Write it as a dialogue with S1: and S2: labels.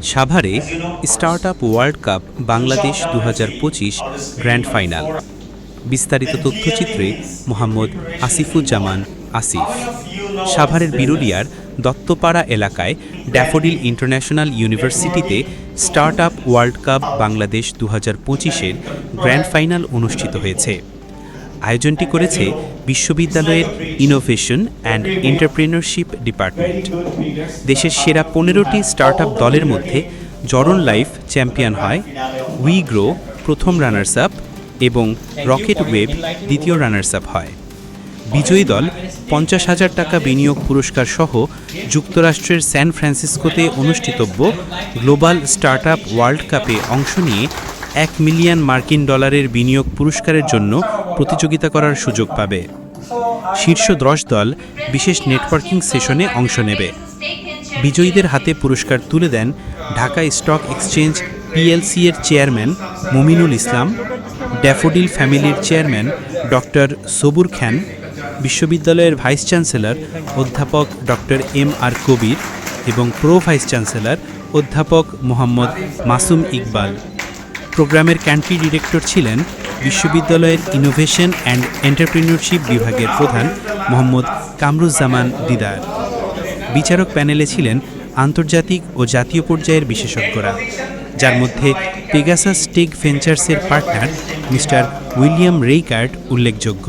S1: সাভারে startup world cup Bangladesh ২০২৫ grand final. বিস্তারিত তথ্যচিত্রে মোহাম্মদ আসিফুজ্জামান আসিফ। সাভারের বিরুলিয়ার দত্তপাড়া এলাকায় ড্যাফোডিল ইন্টারন্যাশনাল ইউনিভার্সিটিতে স্টার্টআপ ওয়ার্ল্ড কাপ বাংলাদেশ ২০২৫-এর গ্র্যান্ড ফাইনাল অনুষ্ঠিত হয়েছে। আয়োজনটি করেছে বিশ্ববিদ্যালয়ের ইনোভেশন অ্যান্ড এন্টারপ্রেনারশিপ ডিপার্টমেন্ট। দেশের সেরা ১৫টি স্টার্টআপ দলের মধ্যে জরন লাইফ চ্যাম্পিয়ন হয়, উই গ্রো প্রথম রানার্স আপ এবং রকেট ওয়েব দ্বিতীয় রানার্স আপ হয়। বিজয়ী দল ৫০,০০০ টাকা বিনিয়োগ পুরস্কার সহ যুক্তরাষ্ট্রের স্যান ফ্রান্সিসকোতে অনুষ্ঠিতব্য গ্লোবাল স্টার্টআপ ওয়ার্ল্ড কাপে অংশ নিয়ে $1 মিলিয়ন বিনিয়োগ পুরস্কারের জন্য প্রতিযোগিতা করার সুযোগ পাবে। শীর্ষ ১০ দল বিশেষ নেটওয়ার্কিং সেশনে অংশ নেবে। বিজয়ীদের হাতে পুরস্কার তুলে দেন ঢাকা স্টক এক্সচেঞ্জ পিএলসি এর চেয়ারম্যান মুমিনুল ইসলাম, ড্যাফোডিল ফ্যামিলির চেয়ারম্যান ডক্টর সবুর খান, বিশ্ববিদ্যালয়ের ভাইস চ্যান্সেলর অধ্যাপক ডক্টর এম.আর. কবির এবং প্রো ভাইস চ্যান্সেলর অধ্যাপক মোহাম্মদ মাসুম ইকবাল। প্রোগ্রামের কান্ট্রি ডিরেক্টর ছিলেন বিশ্ববিদ্যালয়ের ইনোভেশন অ্যান্ড এন্টারপ্রেনিয়রশিপ বিভাগের প্রধান মোহাম্মদ কামরুজ্জামান দিদার। বিচারক প্যানেলে ছিলেন আন্তর্জাতিক ও জাতীয় পর্যায়ের বিশেষজ্ঞরা, যার মধ্যে পেগাসাস টেক ভেঞ্চার্সের পার্টনার মিস্টার উইলিয়াম রেইকার্ড উল্লেখযোগ্য।